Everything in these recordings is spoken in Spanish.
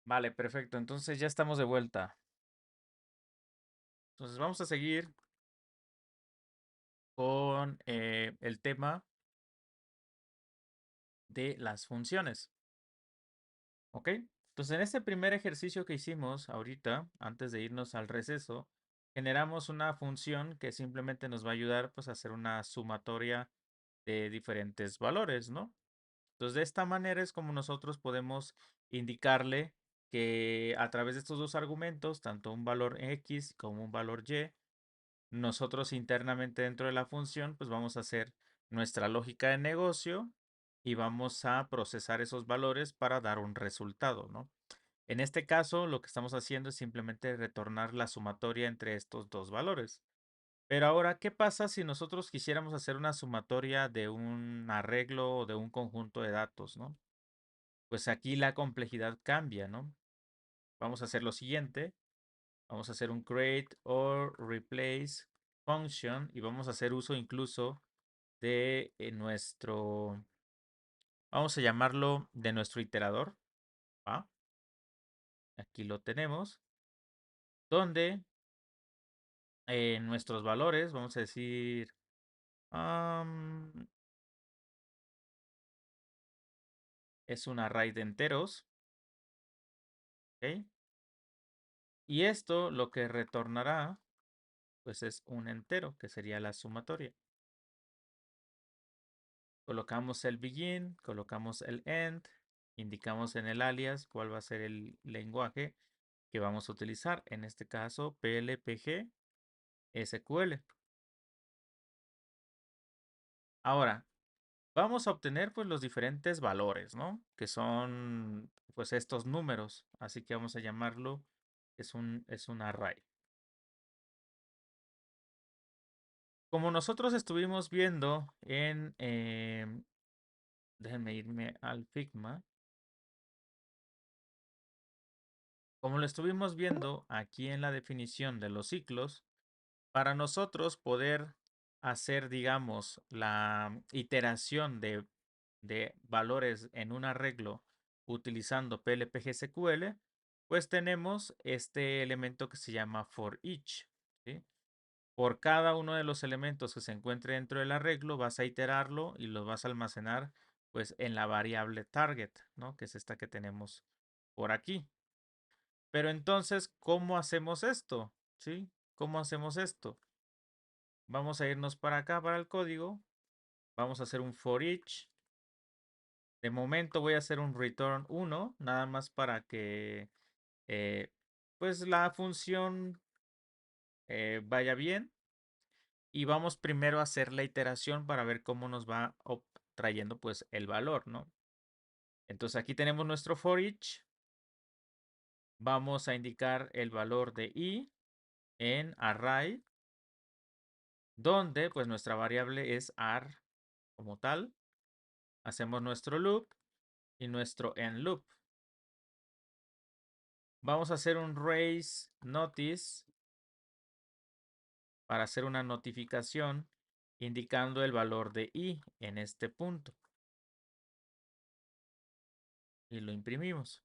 Vale, perfecto. Entonces ya estamos de vuelta. Entonces vamos a seguir con el tema de las funciones. ¿Ok? Entonces en este primer ejercicio que hicimos ahorita, antes de irnos al receso, generamos una función que simplemente nos va a ayudar pues a hacer una sumatoria de diferentes valores, ¿no? Entonces de esta manera es como nosotros podemos indicarle que a través de estos dos argumentos, tanto un valor x como un valor y, nosotros internamente dentro de la función, pues vamos a hacer nuestra lógica de negocio y vamos a procesar esos valores para dar un resultado, ¿no? En este caso, lo que estamos haciendo es simplemente retornar la sumatoria entre estos dos valores. Pero ahora, ¿qué pasa si nosotros quisiéramos hacer una sumatoria de un arreglo o de un conjunto de datos, ¿no? Pues aquí la complejidad cambia, ¿no? Vamos a hacer lo siguiente. Vamos a hacer un create or replace function y vamos a hacer uso incluso de nuestro, vamos a llamarlo de nuestro iterador. ¿Va? Aquí lo tenemos, donde nuestros valores, vamos a decir, es un array de enteros, ¿ok? Y esto lo que retornará, pues es un entero, que sería la sumatoria. Colocamos el begin, colocamos el end, indicamos en el alias cuál va a ser el lenguaje que vamos a utilizar, en este caso PLPG SQL. Ahora, vamos a obtener pues los diferentes valores, ¿no? Que son pues estos números, así que vamos a llamarlo, es un array. Como nosotros estuvimos viendo en, déjenme irme al Figma, como lo estuvimos viendo aquí en la definición de los ciclos, para nosotros poder hacer, digamos, la iteración de valores en un arreglo utilizando PLPG-SQL, pues tenemos este elemento que se llama for each, ¿sí? Por cada uno de los elementos que se encuentre dentro del arreglo, vas a iterarlo y lo vas a almacenar pues en la variable target, ¿no? Que es esta que tenemos por aquí. Pero entonces, ¿cómo hacemos esto? ¿Sí? ¿Cómo hacemos esto? Vamos a irnos para acá, para el código. Vamos a hacer un for each. De momento voy a hacer un return 1, nada más para que eh, pues la función vaya bien. Y vamos primero a hacer la iteración para ver cómo nos va trayendo pues el valor, ¿no? Entonces aquí tenemos nuestro for each. Vamos a indicar el valor de i en array, donde pues nuestra variable es ar como tal. Hacemos nuestro loop y nuestro end loop. Vamos a hacer un raise notice para hacer una notificación indicando el valor de i en este punto. Y lo imprimimos.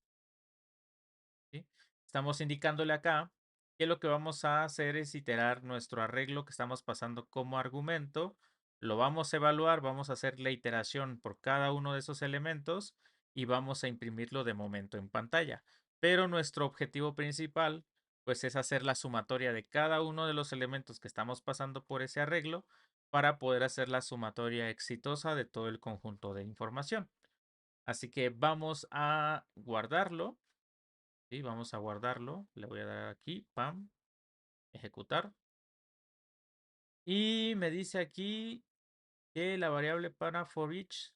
¿Sí? Estamos indicándole acá que lo que vamos a hacer es iterar nuestro arreglo que estamos pasando como argumento. Lo vamos a evaluar, vamos a hacer la iteración por cada uno de esos elementos y vamos a imprimirlo de momento en pantalla. Pero nuestro objetivo principal pues es hacer la sumatoria de cada uno de los elementos que estamos pasando por ese arreglo para poder hacer la sumatoria exitosa de todo el conjunto de información. Así que vamos a guardarlo. ¿Sí? Vamos a guardarlo. Le voy a dar aquí, pam, ejecutar. Y me dice aquí que la variable para for each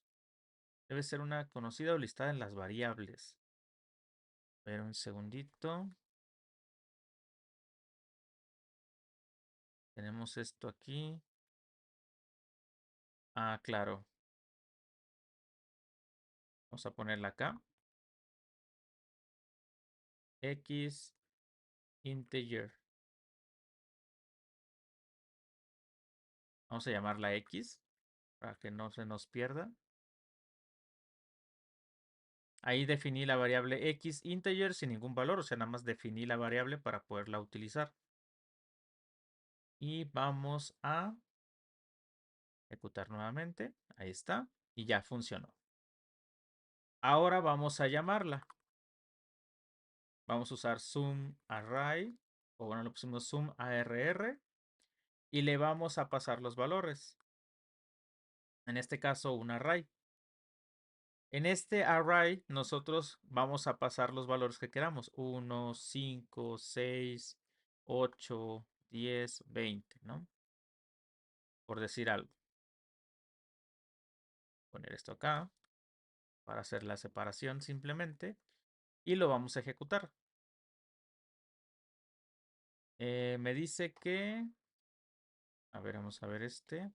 debe ser una conocida o listada en las variables. A ver, un segundito. Tenemos esto aquí. Ah, claro. Vamos a ponerla acá. X integer. Vamos a llamarla X para que no se nos pierda. Ahí definí la variable x integer sin ningún valor, o sea, nada más definí la variable para poderla utilizar. Y vamos a ejecutar nuevamente. Ahí está. Y ya funcionó. Ahora vamos a llamarla. Vamos a usar sum array, o bueno, le pusimos sum arr, y le vamos a pasar los valores. En este caso, un array. En este array, nosotros vamos a pasar los valores que queramos. 1, 5, 6, 8, 10, 20, ¿no? Por decir algo. Poner esto acá para hacer la separación simplemente. Y lo vamos a ejecutar. Me dice que... A ver, vamos a ver este.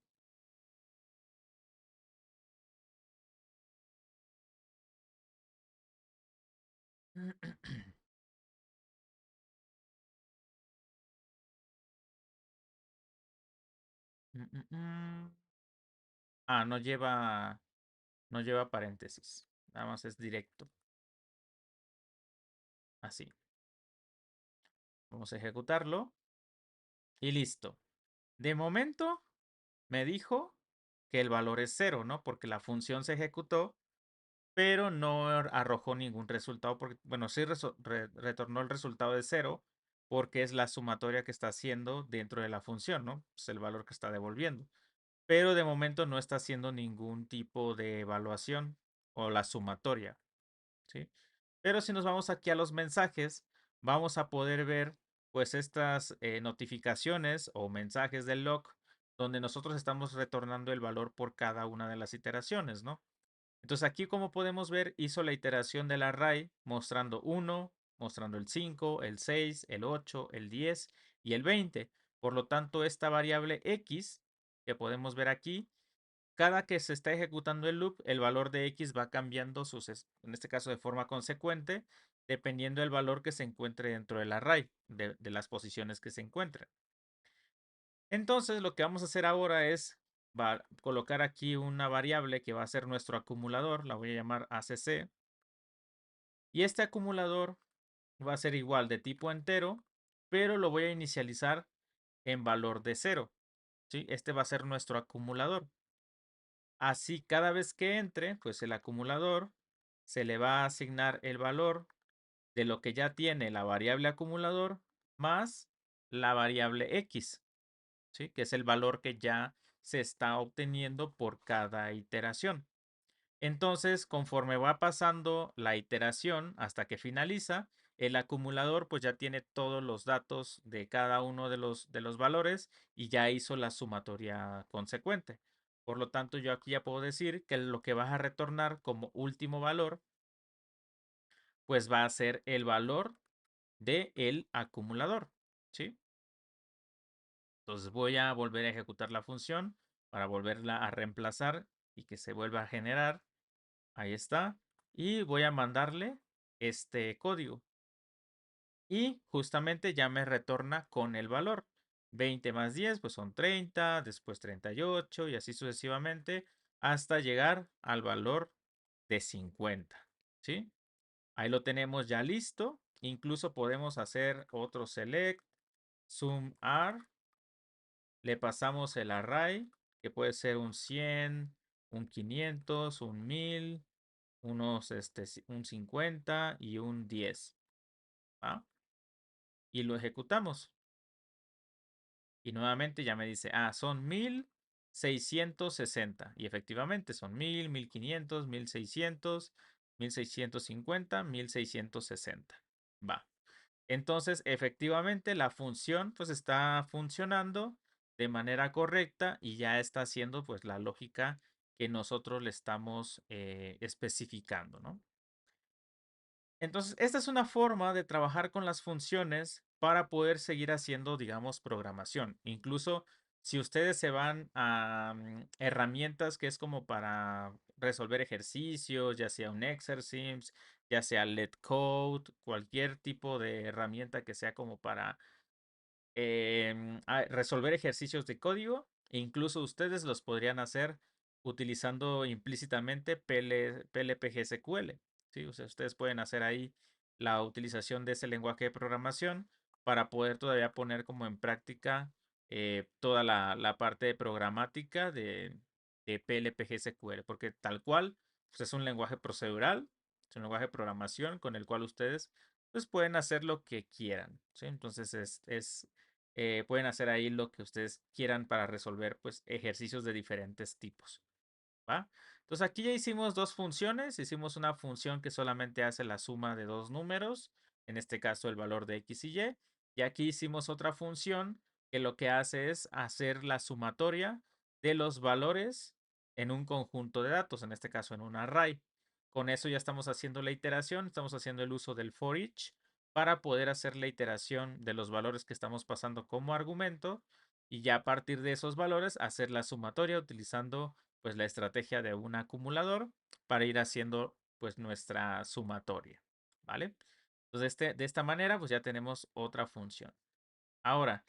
Mm, mm, mm. Ah, no lleva paréntesis. Nada más es directo. Así. Vamos a ejecutarlo. Y listo. De momento me dijo que el valor es cero, ¿no? Porque la función se ejecutó, pero no arrojó ningún resultado. Porque, bueno, sí retornó el resultado de cero porque es la sumatoria que está haciendo dentro de la función, ¿no? Es el valor que está devolviendo. Pero de momento no está haciendo ningún tipo de evaluación o la sumatoria, ¿sí? Pero si nos vamos aquí a los mensajes, vamos a poder ver pues estas notificaciones o mensajes del log donde nosotros estamos retornando el valor por cada una de las iteraciones, ¿no? Entonces aquí como podemos ver hizo la iteración del array mostrando 1, mostrando el 5, el 6, el 8, el 10 y el 20. Por lo tanto, esta variable x que podemos ver aquí, cada que se está ejecutando el loop, el valor de x va cambiando, en este caso de forma consecuente, dependiendo del valor que se encuentre dentro del array, de las posiciones que se encuentren. Entonces, lo que vamos a hacer ahora es colocar aquí una variable que va a ser nuestro acumulador, la voy a llamar ACC, y este acumulador va a ser igual de tipo entero, pero lo voy a inicializar en valor de cero, ¿sí? Este va a ser nuestro acumulador. Así, cada vez que entre, pues el acumulador se le va a asignar el valor de lo que ya tiene la variable acumulador más la variable x, ¿sí? Que es el valor que ya se está obteniendo por cada iteración. Entonces, conforme va pasando la iteración hasta que finaliza, el acumulador pues ya tiene todos los datos de cada uno de los valores y ya hizo la sumatoria consecuente. Por lo tanto, yo aquí ya puedo decir que lo que vas a retornar como último valor, pues va a ser el valor del acumulador, ¿sí? Entonces voy a volver a ejecutar la función para volverla a reemplazar y que se vuelva a generar. Ahí está. Y voy a mandarle este código. Y justamente ya me retorna con el valor. 20 más 10 pues son 30, después 38 y así sucesivamente hasta llegar al valor de 50. ¿Sí? Ahí lo tenemos ya listo. Incluso podemos hacer otro select, sum r. Le pasamos el array, que puede ser un 100, un 500, un 1000, un 50 y un 10. ¿Va? Y lo ejecutamos. Y nuevamente ya me dice, son 1660. Y efectivamente son 1000, 1500, 1600, 1650, 1660. Va. Entonces, efectivamente, la función pues está funcionando de manera correcta y ya está haciendo pues la lógica que nosotros le estamos especificando, ¿no? Entonces, esta es una forma de trabajar con las funciones para poder seguir haciendo, digamos, programación. Incluso si ustedes se van a herramientas que es como para resolver ejercicios, ya sea un Exercises, ya sea LetCode, cualquier tipo de herramienta que sea como para resolver ejercicios de código, e incluso ustedes los podrían hacer utilizando implícitamente PLPGSQL. ¿sí? O sea, ustedes pueden hacer ahí la utilización de ese lenguaje de programación para poder todavía poner como en práctica toda la parte de programática de PLPG SQL, porque tal cual pues es un lenguaje procedural, es un lenguaje de programación con el cual ustedes pues pueden hacer lo que quieran, ¿sí? Entonces pueden hacer ahí lo que ustedes quieran para resolver pues ejercicios de diferentes tipos. ¿Va? Entonces aquí ya hicimos dos funciones. Hicimos una función que solamente hace la suma de dos números, en este caso el valor de x y y. Y aquí hicimos otra función que lo que hace es hacer la sumatoria de los valores en un conjunto de datos, en este caso en un array. Con eso ya estamos haciendo la iteración, estamos haciendo el uso del for each para poder hacer la iteración de los valores que estamos pasando como argumento y ya a partir de esos valores hacer la sumatoria utilizando pues la estrategia de un acumulador para ir haciendo pues nuestra sumatoria, ¿vale? Entonces de esta manera pues ya tenemos otra función. Ahora,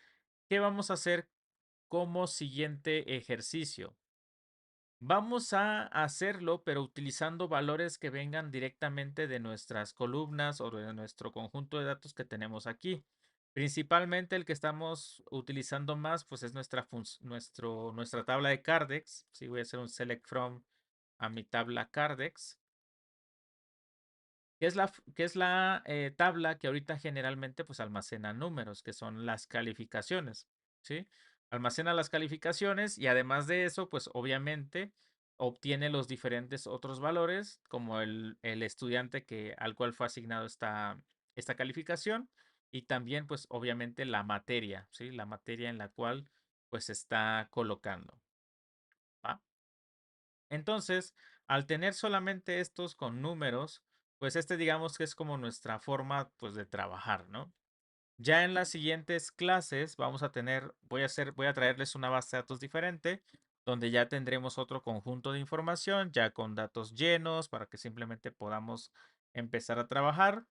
¿qué vamos a hacer como siguiente ejercicio? Vamos a hacerlo, pero utilizando valores que vengan directamente de nuestras columnas o de nuestro conjunto de datos que tenemos aquí. Principalmente el que estamos utilizando más, pues es nuestra tabla de Cardex. Sí, voy a hacer un select from a mi tabla Cardex, que es la tabla que ahorita generalmente pues almacena números, que son las calificaciones, ¿sí? Almacena las calificaciones y además de eso, pues obviamente obtiene los diferentes otros valores, como el estudiante al cual fue asignado esta calificación y también pues obviamente la materia, ¿sí? La materia en la cual pues se está colocando, ¿va? Entonces, al tener solamente estos con números, pues digamos que es como nuestra forma pues de trabajar, ¿no? Ya en las siguientes clases voy a traerles una base de datos diferente, donde ya tendremos otro conjunto de información, ya con datos llenos, para que simplemente podamos empezar a trabajar,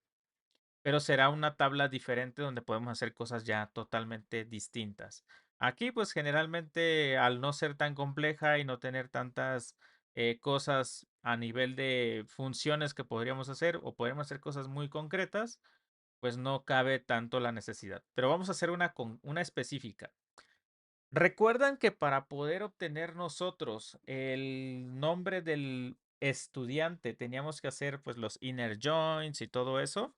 pero será una tabla diferente donde podemos hacer cosas ya totalmente distintas. Aquí, pues generalmente, al no ser tan compleja y no tener tantas cosas a nivel de funciones que podríamos hacer o podríamos hacer cosas muy concretas, pues no cabe tanto la necesidad. Pero vamos a hacer una específica. ¿Recuerdan que para poder obtener nosotros el nombre del estudiante teníamos que hacer pues los inner joins y todo eso?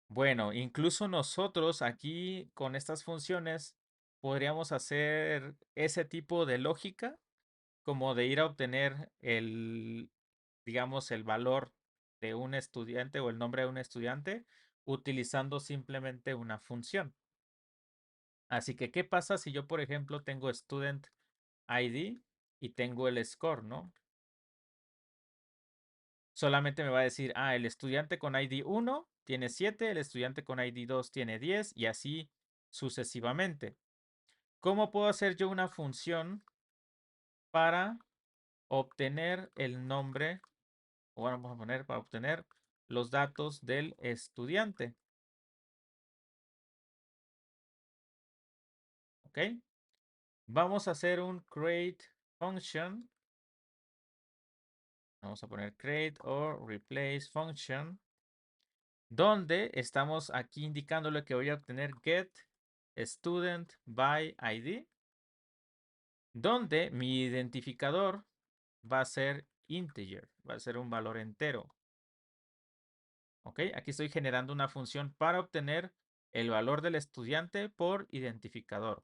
Bueno, incluso nosotros aquí con estas funciones podríamos hacer ese tipo de lógica como de ir a obtener digamos, el valor de un estudiante o el nombre de un estudiante utilizando simplemente una función. Así que, ¿qué pasa si yo, por ejemplo, tengo student ID y tengo el score, ¿no? Solamente me va a decir, el estudiante con ID 1 tiene 7, el estudiante con ID 2 tiene 10 y así sucesivamente. ¿Cómo puedo hacer yo una función para obtener el nombre, o bueno, vamos a poner para obtener los datos del estudiante? ¿Ok? Vamos a hacer un create function. Vamos a poner create or replace function, donde estamos aquí indicándole que voy a obtener get student by ID, donde mi identificador va a ser integer, va a ser un valor entero. ¿Ok? Aquí estoy generando una función para obtener el valor del estudiante por identificador.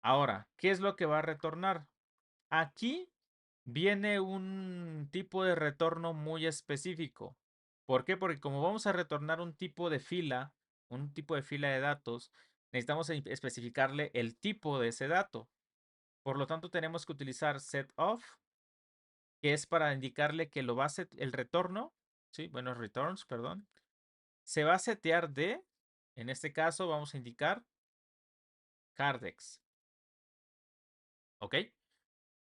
Ahora, ¿qué es lo que va a retornar? Aquí viene un tipo de retorno muy específico. ¿Por qué? Porque como vamos a retornar un tipo de fila de datos, necesitamos especificarle el tipo de ese dato. Por lo tanto, tenemos que utilizar setOf, que es para indicarle que el retorno, sí, bueno, returns, perdón, se va a setear en este caso vamos a indicar Cardex. ¿Ok?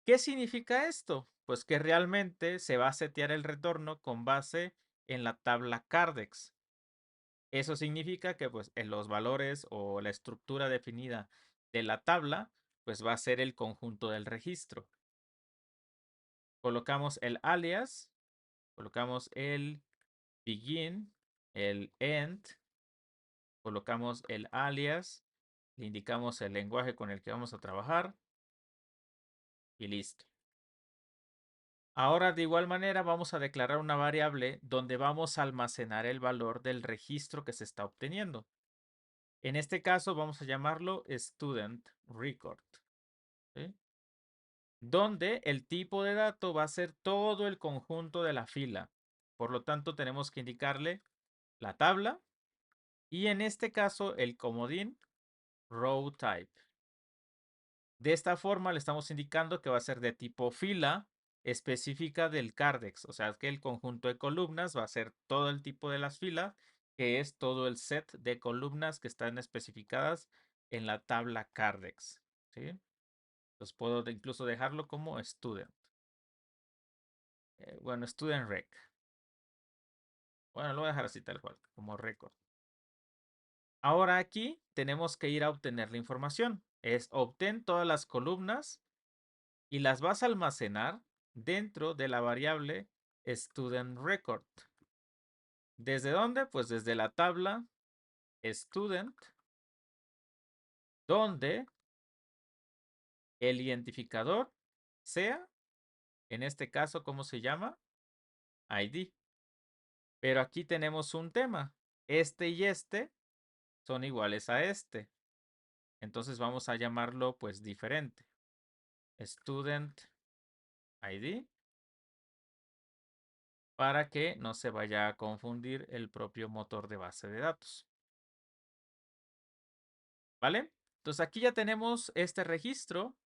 ¿Qué significa esto? Pues que realmente se va a setear el retorno con base en la tabla Cardex. Eso significa que pues en los valores o la estructura definida de la tabla, pues va a ser el conjunto del registro. Colocamos el alias, colocamos el begin, el end, colocamos el alias, le indicamos el lenguaje con el que vamos a trabajar y listo. Ahora de igual manera vamos a declarar una variable donde vamos a almacenar el valor del registro que se está obteniendo. En este caso vamos a llamarlo student record, ¿sí? Donde el tipo de dato va a ser todo el conjunto de la fila. Por lo tanto, tenemos que indicarle la tabla y en este caso el comodín row type. De esta forma le estamos indicando que va a ser de tipo fila específica del Cardex, o sea que el conjunto de columnas va a ser todo el tipo de las filas, que es todo el set de columnas que están especificadas en la tabla Cardex, ¿sí? Entonces puedo incluso dejarlo como student. Bueno, student rec. Bueno, lo voy a dejar así tal cual, como record. Ahora aquí tenemos que ir a obtener la información. Es obtén todas las columnas y las vas a almacenar dentro de la variable student record. ¿Desde dónde? Pues desde la tabla student, donde el identificador sea, en este caso, ¿cómo se llama? ID. Pero aquí tenemos un tema. Este y este son iguales a este. Entonces vamos a llamarlo pues diferente. Student ID para que no se vaya a confundir el propio motor de base de datos. ¿Vale? Entonces aquí ya tenemos este registro,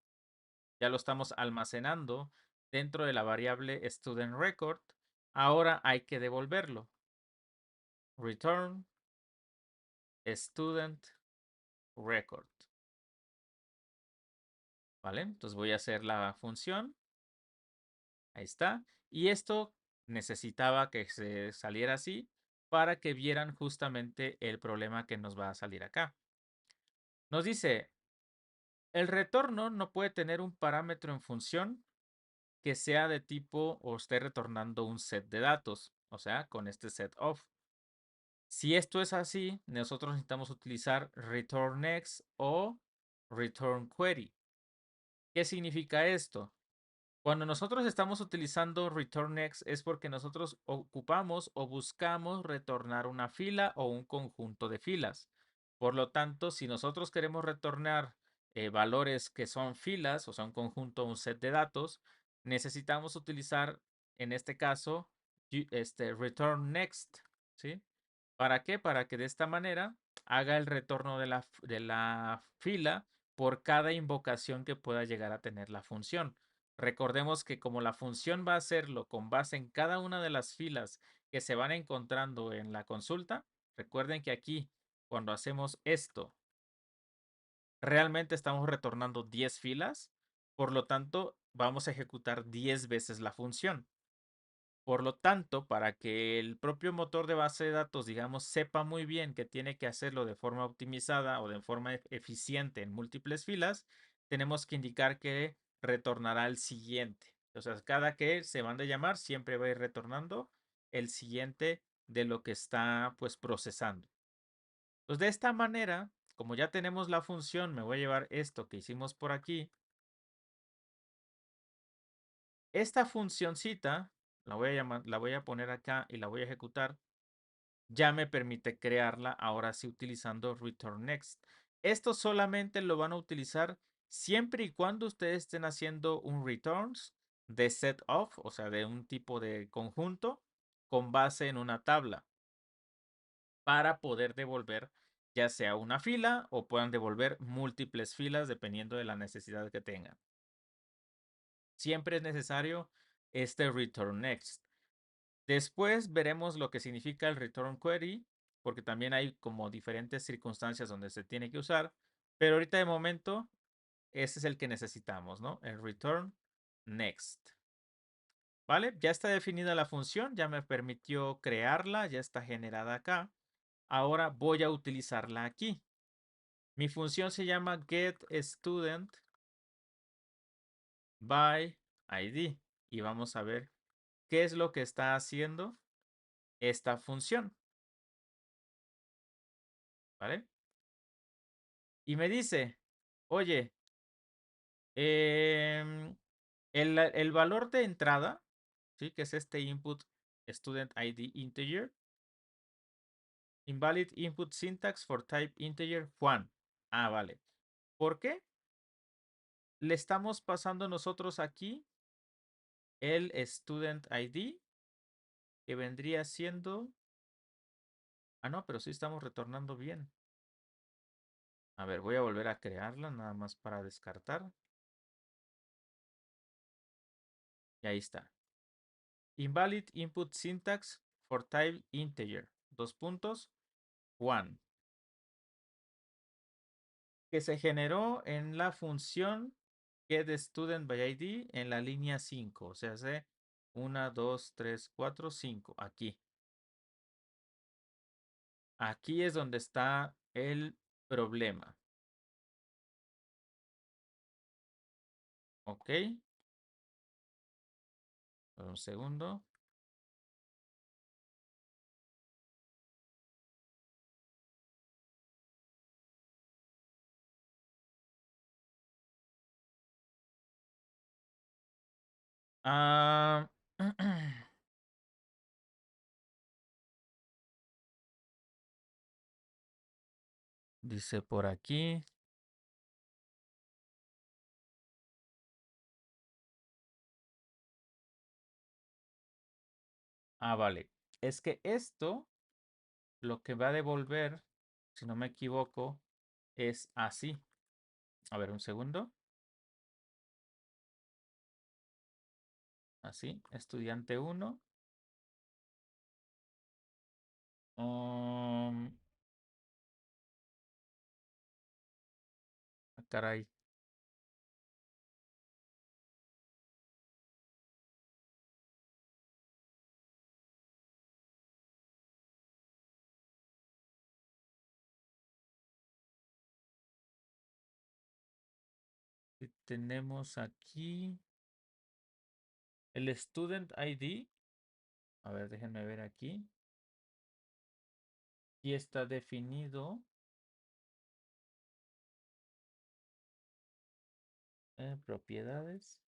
ya lo estamos almacenando dentro de la variable student record. Ahora hay que devolverlo. Return student record. ¿Vale? Entonces voy a hacer la función. Ahí está. Y esto necesitaba que se saliera así para que vieran justamente el problema que nos va a salir acá. Nos dice, el retorno no puede tener un parámetro en función que sea de tipo o esté retornando un set de datos, o sea, con este set of. Si esto es así, nosotros necesitamos utilizar return next o return query. ¿Qué significa esto? Cuando nosotros estamos utilizando return next es porque nosotros ocupamos o buscamos retornar una fila o un conjunto de filas. Por lo tanto, si nosotros queremos retornar valores que son filas, o sea, un conjunto, un set de datos, necesitamos utilizar, en este caso, return next, ¿sí? ¿Para qué? Para que de esta manera haga el retorno de la fila por cada invocación que pueda llegar a tener la función. Recordemos que como la función va a hacerlo con base en cada una de las filas que se van encontrando en la consulta, recuerden que aquí cuando hacemos esto, realmente estamos retornando 10 filas, por lo tanto vamos a ejecutar 10 veces la función. Por lo tanto, para que el propio motor de base de datos, digamos, sepa muy bien que tiene que hacerlo de forma optimizada o de forma eficiente en múltiples filas, tenemos que indicar que retornará el siguiente. O sea, cada que se van a llamar, siempre va a ir retornando el siguiente de lo que está pues procesando. Entonces, de esta manera, como ya tenemos la función, me voy a llevar esto que hicimos por aquí. Esta funcioncita la voy a poner acá y la voy a ejecutar. Ya me permite crearla ahora sí utilizando return next. Esto solamente lo van a utilizar siempre y cuando ustedes estén haciendo un returns de set of, o sea, de un tipo de conjunto con base en una tabla para poder devolver ya sea una fila o puedan devolver múltiples filas dependiendo de la necesidad que tengan. Siempre es necesario este return next. Después veremos lo que significa el return query, porque también hay como diferentes circunstancias donde se tiene que usar, pero ahorita de momento ese es el que necesitamos, ¿no? El return next. ¿Vale? Ya está definida la función, ya me permitió crearla, ya está generada acá. Ahora voy a utilizarla aquí. Mi función se llama getStudent by ID y vamos a ver qué es lo que está haciendo esta función, ¿vale? Y me dice, oye, em, el valor de entrada, ¿sí? Que es este input student ID integer, invalid input syntax for type integer Juan. Ah, vale. ¿Por qué? Le estamos pasando nosotros aquí el student ID, que vendría siendo... Ah, no, pero sí estamos retornando bien. A ver, voy a volver a crearla nada más para descartar. Y ahí está. Invalid input syntax for type integer. Dos puntos. One. Que se generó en la función getStudentById en la línea 5. O sea, hace 1, 2, 3, 4, 5. Aquí. Aquí es donde está el problema. Ok. Un segundo. Ah, dice por aquí. Ah, vale. Es que esto lo que va a devolver, si no me equivoco, es así. A ver, un segundo. Así, estudiante 1. Caray. Tenemos aquí el student ID. A ver, déjenme ver aquí. Y está definido. Propiedades.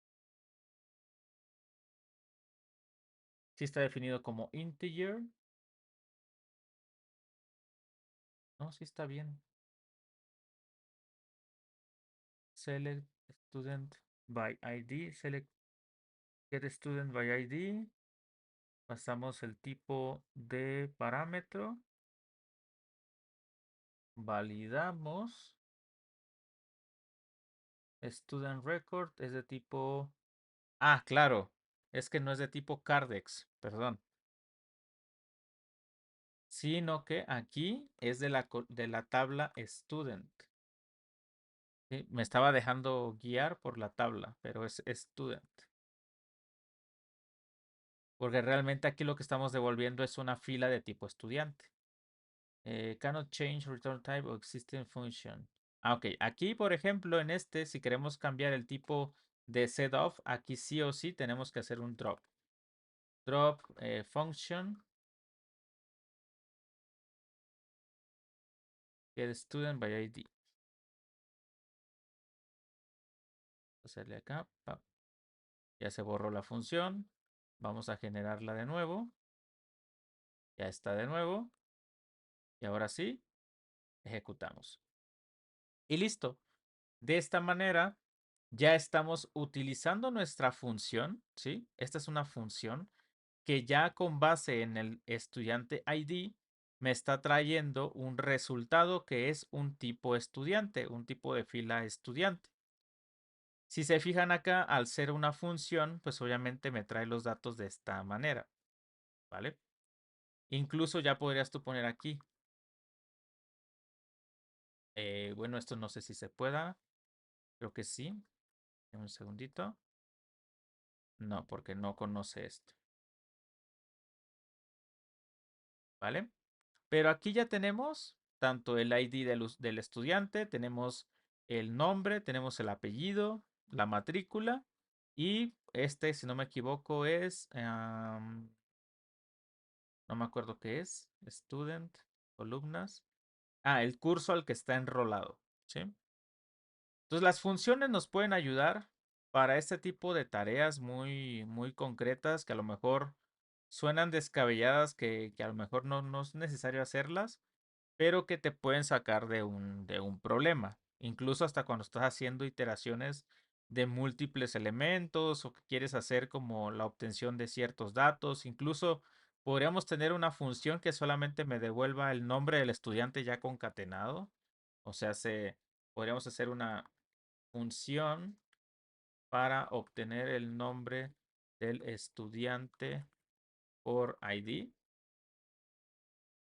Sí está definido como integer. No, sí está bien. Select student by ID. Select get student by ID. Pasamos el tipo de parámetro. Validamos. Student record es de tipo... Ah, claro. Es que no es de tipo Cardex. Perdón. Sino que aquí es de la tabla student. ¿Sí? Me estaba dejando guiar por la tabla, pero es student. Porque realmente aquí lo que estamos devolviendo es una fila de tipo estudiante. Cannot change return type of existing function. Ah, ok. Aquí, por ejemplo, en este, si queremos cambiar el tipo de setoff, aquí sí o sí tenemos que hacer un drop. Drop function get student by ID. Hacerle acá. Ya se borró la función. Vamos a generarla de nuevo. Ya está de nuevo. Y ahora sí, ejecutamos. Y listo. De esta manera, ya estamos utilizando nuestra función, ¿sí? Esta es una función que ya con base en el estudiante ID me está trayendo un resultado que es un tipo estudiante, un tipo de fila estudiante. Si se fijan acá, al ser una función, pues obviamente me trae los datos de esta manera, ¿vale? Incluso ya podrías tú poner aquí. Bueno, esto no sé si se pueda. Creo que sí. Un segundito. No, porque no conoce esto. ¿Vale? Pero aquí ya tenemos tanto el ID del estudiante, tenemos el nombre, tenemos el apellido, la matrícula y este, si no me equivoco, es, no me acuerdo qué es, student, columnas. Ah, el curso al que está enrolado, ¿sí? Entonces las funciones nos pueden ayudar para este tipo de tareas muy concretas que a lo mejor suenan descabelladas, que a lo mejor no es necesario hacerlas, pero que te pueden sacar de un problema. Incluso hasta cuando estás haciendo iteraciones de múltiples elementos o que quieres hacer como la obtención de ciertos datos. Incluso podríamos tener una función que solamente me devuelva el nombre del estudiante ya concatenado. O sea, podríamos hacer una función para obtener el nombre del estudiante por ID.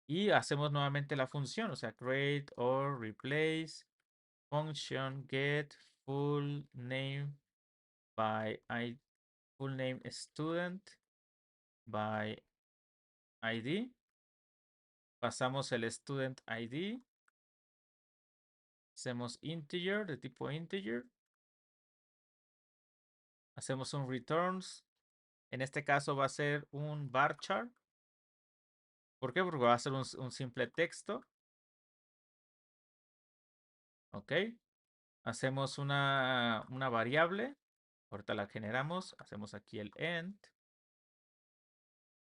Y hacemos nuevamente la función, o sea, create or replace function get full name by full name student by ID. Pasamos el student ID. Hacemos integer de tipo integer. Hacemos un returns. En este caso va a ser un varchar. ¿Por qué? Porque va a ser un simple texto. Ok. Hacemos una variable. Ahorita la generamos. Hacemos aquí el end.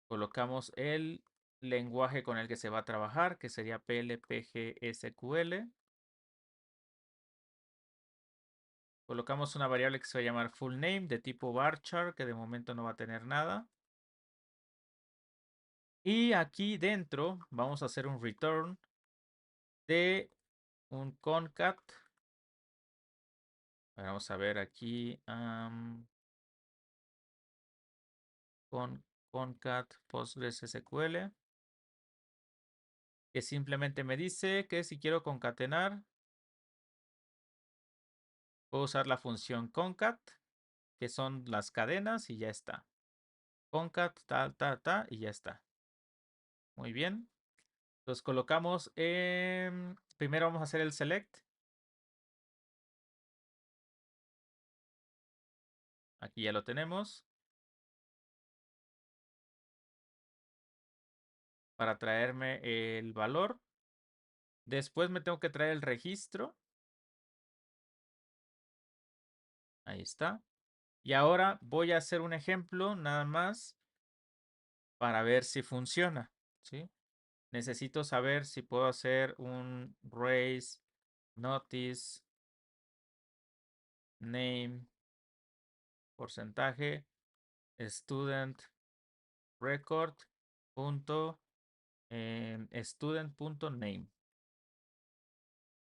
Colocamos el lenguaje con el que se va a trabajar, que sería PLPG-SQL. Colocamos una variable que se va a llamar full name de tipo varchar, que de momento no va a tener nada. Y aquí dentro vamos a hacer un return de un concat. Vamos a ver aquí. Con concat PostgreSQL. Que simplemente me dice que si quiero concatenar, puedo usar la función concat, que son las cadenas y ya está. Concat, y ya está. Muy bien. Entonces colocamos, primero vamos a hacer el select. Aquí ya lo tenemos. Para traerme el valor. Después me tengo que traer el registro. Ahí está. Y ahora voy a hacer un ejemplo nada más para ver si funciona. ¿Sí? Necesito saber si puedo hacer un raise notice name porcentaje student record punto student.name.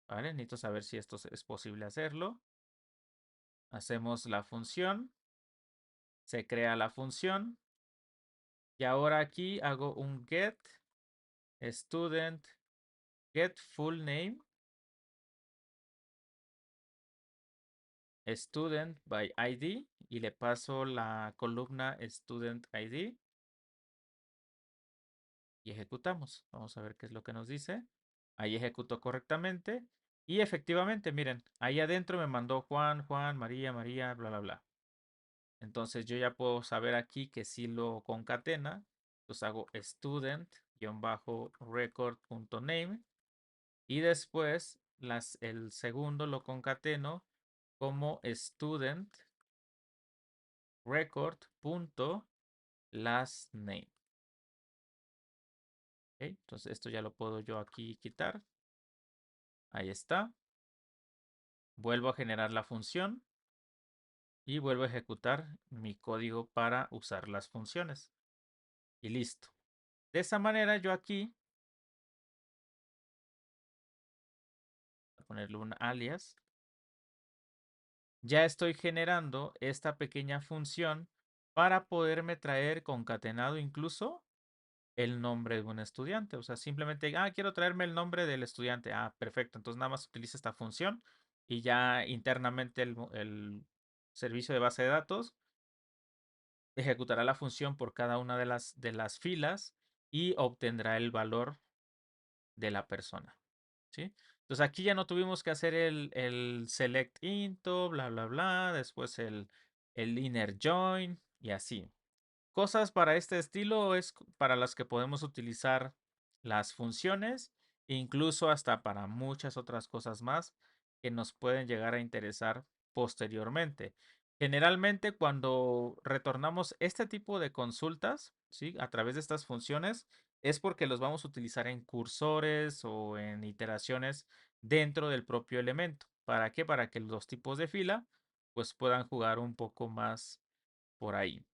¿Vale? Necesito saber si esto es posible hacerlo. Hacemos la función. Se crea la función. Y ahora aquí hago un get student get full name student by ID y le paso la columna student ID y ejecutamos. Vamos a ver qué es lo que nos dice. Ahí ejecutó correctamente. Y efectivamente, miren, ahí adentro me mandó Juan, Juan, María, María, bla, bla, bla. Entonces yo ya puedo saber aquí que si lo concatena. Entonces hago student-record.name. Y después el segundo lo concateno como student record.lastName. ¿Ok? Entonces esto ya lo puedo yo aquí quitar. Ahí está. Vuelvo a generar la función y vuelvo a ejecutar mi código para usar las funciones. Y listo. De esa manera yo aquí, voy a ponerle un alias, ya estoy generando esta pequeña función para poderme traer concatenado incluso el nombre de un estudiante. O sea, simplemente, quiero traerme el nombre del estudiante. Ah, perfecto. Entonces nada más utiliza esta función y ya internamente el servicio de base de datos ejecutará la función por cada una de las filas y obtendrá el valor de la persona. ¿Sí? Entonces aquí ya no tuvimos que hacer el select into, bla, bla, bla, después el inner join y así. Cosas para este estilo es para las que podemos utilizar las funciones, incluso hasta para muchas otras cosas más que nos pueden llegar a interesar posteriormente. Generalmente cuando retornamos este tipo de consultas, ¿sí? A través de estas funciones, es porque los vamos a utilizar en cursores o en iteraciones dentro del propio elemento. ¿Para qué? Para que los tipos de fila pues puedan jugar un poco más por ahí.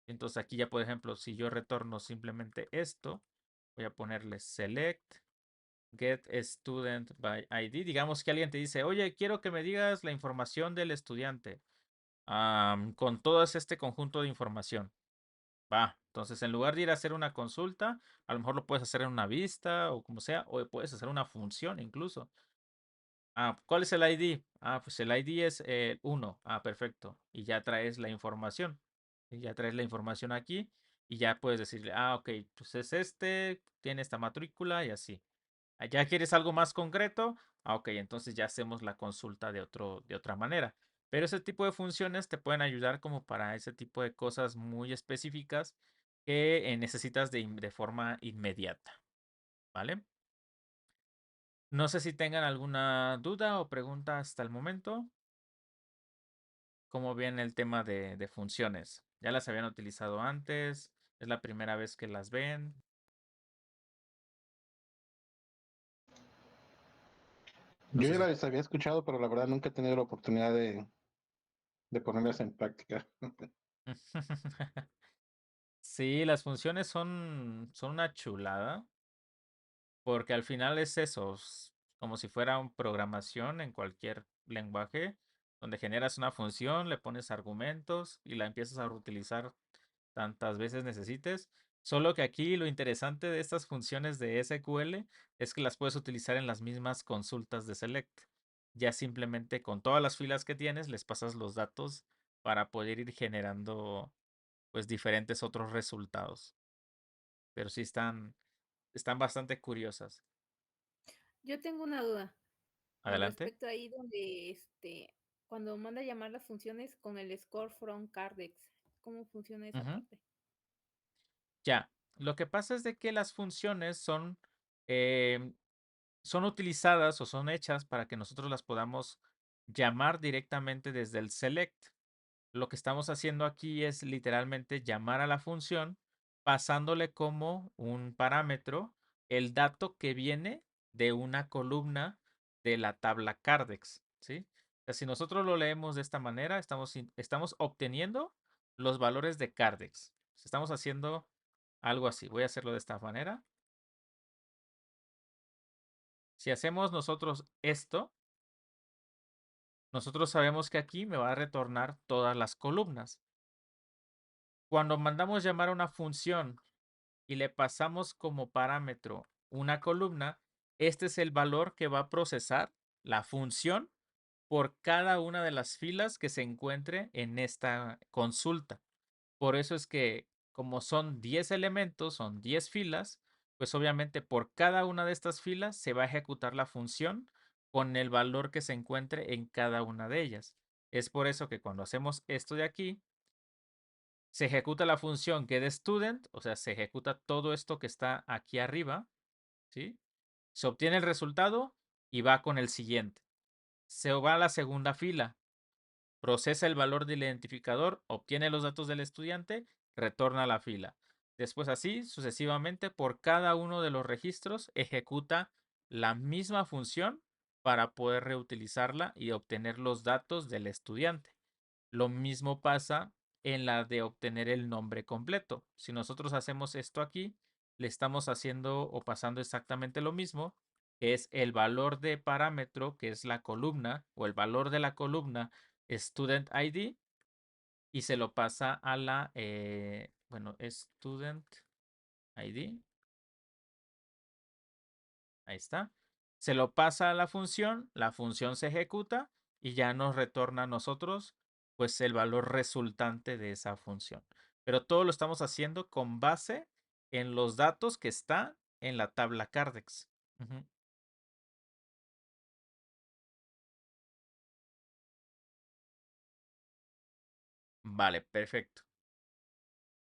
Entonces aquí ya, por ejemplo, si yo retorno simplemente esto, voy a ponerle select get student by ID. Digamos que alguien te dice, oye, quiero que me digas la información del estudiante con todo este conjunto de información. Va, entonces en lugar de ir a hacer una consulta, a lo mejor lo puedes hacer en una vista o como sea, o puedes hacer una función incluso. ¿Cuál es el ID? Pues el ID es 1. Perfecto. Y ya traes la información. Y ya traes la información aquí y ya puedes decirle, ok, pues es este, tiene esta matrícula y así. ¿Ya quieres algo más concreto? Ok, entonces ya hacemos la consulta de otra manera. Pero ese tipo de funciones te pueden ayudar como para ese tipo de cosas muy específicas que necesitas de forma inmediata. ¿Vale? No sé si tengan alguna duda o pregunta hasta el momento. ¿Cómo viene el tema de funciones? ¿Ya las habían utilizado antes? ¿Es la primera vez que las ven? No Yo sé ya si... las había escuchado, pero la verdad nunca he tenido la oportunidad de ponerlas en práctica. Sí, las funciones son una chulada, porque al final es eso, como si fuera una programación en cualquier lenguaje, donde generas una función, le pones argumentos y la empiezas a utilizar tantas veces necesites. Solo que aquí lo interesante de estas funciones de SQL es que las puedes utilizar en las mismas consultas de Select. Ya simplemente con todas las filas que tienes les pasas los datos para poder ir generando pues diferentes otros resultados. Pero sí están bastante curiosas. Yo tengo una duda con Adelante. respecto ahí donde cuando manda a llamar las funciones con el score from Cardex, ¿cómo funciona esa Ujú. parte? Ya. Lo que pasa es de que las funciones em, son utilizadas o son hechas para que nosotros las podamos llamar directamente desde el select. Lo que estamos haciendo aquí es literalmente llamar a la función pasándole como un parámetro el dato que viene de una columna de la tabla Cardex, ¿sí? O sea, si nosotros lo leemos de esta manera, estamos obteniendo los valores de Cardex. Estamos haciendo algo así. Voy a hacerlo de esta manera. Si hacemos nosotros esto, nosotros sabemos que aquí me va a retornar todas las columnas. Cuando mandamos llamar a una función y le pasamos como parámetro una columna, este es el valor que va a procesar la función por cada una de las filas que se encuentre en esta consulta. Por eso es que como son 10 elementos, son 10 filas, pues obviamente por cada una de estas filas se va a ejecutar la función con el valor que se encuentre en cada una de ellas. Es por eso que cuando hacemos esto de aquí, se ejecuta la función getStudent, o sea, se ejecuta todo esto que está aquí arriba, ¿sí? Se obtiene el resultado y va con el siguiente. Se va a la segunda fila, procesa el valor del identificador, obtiene los datos del estudiante, retorna a la fila. Después así, sucesivamente, por cada uno de los registros, ejecuta la misma función para poder reutilizarla y obtener los datos del estudiante. Lo mismo pasa en la de obtener el nombre completo. Si nosotros hacemos esto aquí, le estamos haciendo o pasando exactamente lo mismo, que es el valor de parámetro, que es la columna, o el valor de la columna Student ID, y se lo pasa a bueno, Student ID. Ahí está. Se lo pasa a la función se ejecuta y ya nos retorna a nosotros pues el valor resultante de esa función. Pero todo lo estamos haciendo con base en los datos que está en la tabla Cardex. Ujú. Vale, perfecto.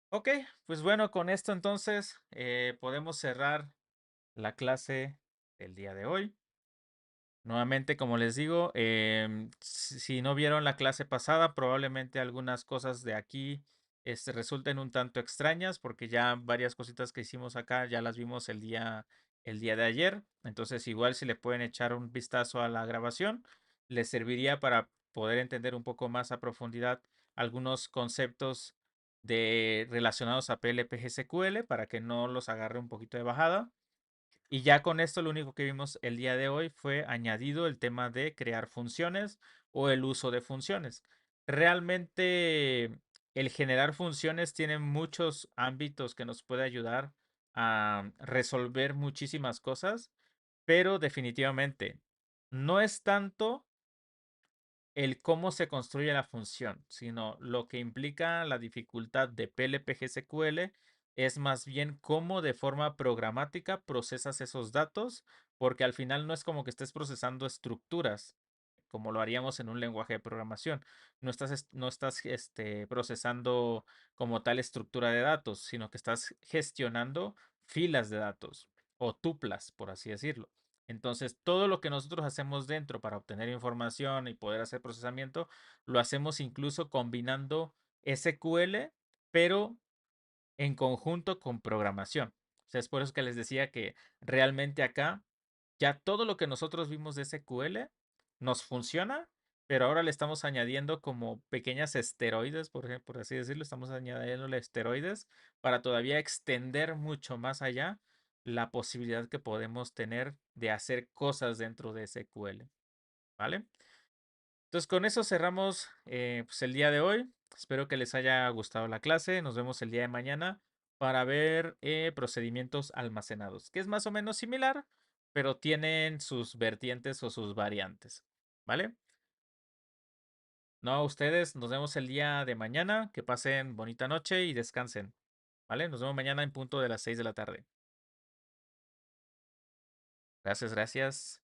Ok, pues bueno, con esto entonces podemos cerrar la clase del día de hoy. Nuevamente, como les digo, si no vieron la clase pasada, probablemente algunas cosas de aquí resulten un tanto extrañas porque ya varias cositas que hicimos acá ya las vimos el día de ayer. Entonces, igual si le pueden echar un vistazo a la grabación, les serviría para poder entender un poco más a profundidad algunos conceptos relacionados a PLP SQL para que no los agarre un poquito de bajada. Y ya con esto lo único que vimos el día de hoy fue añadido el tema de crear funciones o el uso de funciones. Realmente el generar funciones tiene muchos ámbitos que nos puede ayudar a resolver muchísimas cosas, pero definitivamente no es tanto el cómo se construye la función, sino lo que implica la dificultad de PLP-GSQL es más bien cómo de forma programática procesas esos datos, porque al final no es como que estés procesando estructuras, como lo haríamos en un lenguaje de programación. No estás procesando como tal estructura de datos, sino que estás gestionando filas de datos o tuplas, por así decirlo. Entonces, todo lo que nosotros hacemos dentro para obtener información y poder hacer procesamiento, lo hacemos incluso combinando SQL, pero en conjunto con programación. O sea, es por eso que les decía que realmente acá ya todo lo que nosotros vimos de SQL nos funciona, pero ahora le estamos añadiendo como pequeñas esteroides, por ejemplo, por así decirlo, estamos añadiéndole esteroides para todavía extender mucho más allá la posibilidad que podemos tener de hacer cosas dentro de SQL, ¿vale? Entonces con eso cerramos pues el día de hoy. Espero que les haya gustado la clase. Nos vemos el día de mañana para ver procedimientos almacenados, que es más o menos similar, pero tienen sus vertientes o sus variantes, ¿vale? No a ustedes, nos vemos el día de mañana. Que pasen bonita noche y descansen, ¿vale? Nos vemos mañana en punto de las 6 de la tarde. Gracias, gracias.